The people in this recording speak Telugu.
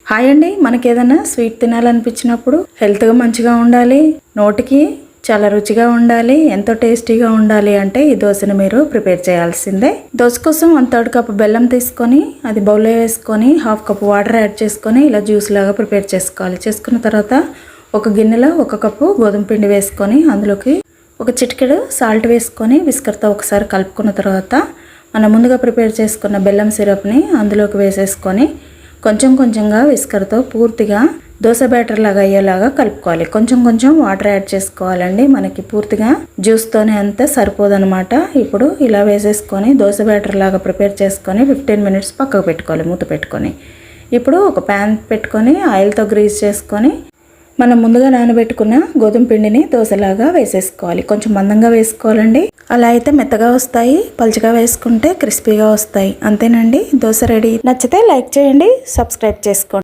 హాయ్ అండి, మనకి ఏదైనా స్వీట్ తినాలనిపించినప్పుడు హెల్త్గా మంచిగా ఉండాలి, నోటికి చాలా రుచిగా ఉండాలి, ఎంతో టేస్టీగా ఉండాలి అంటే ఈ దోశను మీరు ప్రిపేర్ చేయాల్సిందే. దోశ కోసం 1/3 కప్ బెల్లం తీసుకొని అది బౌల్లో వేసుకొని 1/2 కప్ వాటర్ యాడ్ చేసుకొని ఇలా జ్యూస్ లాగా ప్రిపేర్ చేసుకోవాలి. చేసుకున్న తర్వాత ఒక గిన్నెలో 1 కప్పు గోధుమ పిండి వేసుకొని అందులోకి ఒక చిటికెడు సాల్ట్ వేసుకొని విస్కర్తో ఒకసారి కలుపుకున్న తర్వాత మనం ముందుగా ప్రిపేర్ చేసుకున్న బెల్లం సిరప్ని అందులోకి వేసేసుకొని కొంచెం కొంచెంగా విస్కర్తో పూర్తిగా దోశ బ్యాటర్ లాగా అయ్యేలాగా కలుపుకోవాలి. కొంచెం కొంచెం వాటర్ యాడ్ చేసుకోవాలండి, మనకి పూర్తిగా జ్యూస్తోనే అంతే సరిపోదనమాట. ఇప్పుడు ఇలా వేసేసుకొని దోశ బ్యాటర్ లాగా ప్రిపేర్ చేసుకొని 15 మినిట్స్ పక్కకు పెట్టుకోవాలి మూత పెట్టుకొని. ఇప్పుడు ఒక ప్యాన్ పెట్టుకొని ఆయిల్తో గ్రీస్ చేసుకొని మనం ముందుగా నానబెట్టుకున్న గోధుమ పిండిని దోశలాగా వేసేసుకోవాలి. కొంచెం మందంగా వేసుకోవాలండి, అలా అయితే మెత్తగా వస్తాయి, పలుచగా వేసుకుంటే క్రిస్పీగా వస్తాయి. అంతేనండి, దోశ రెడీ. నచ్చితే లైక్ చేయండి, సబ్స్క్రైబ్ చేసుకోండి.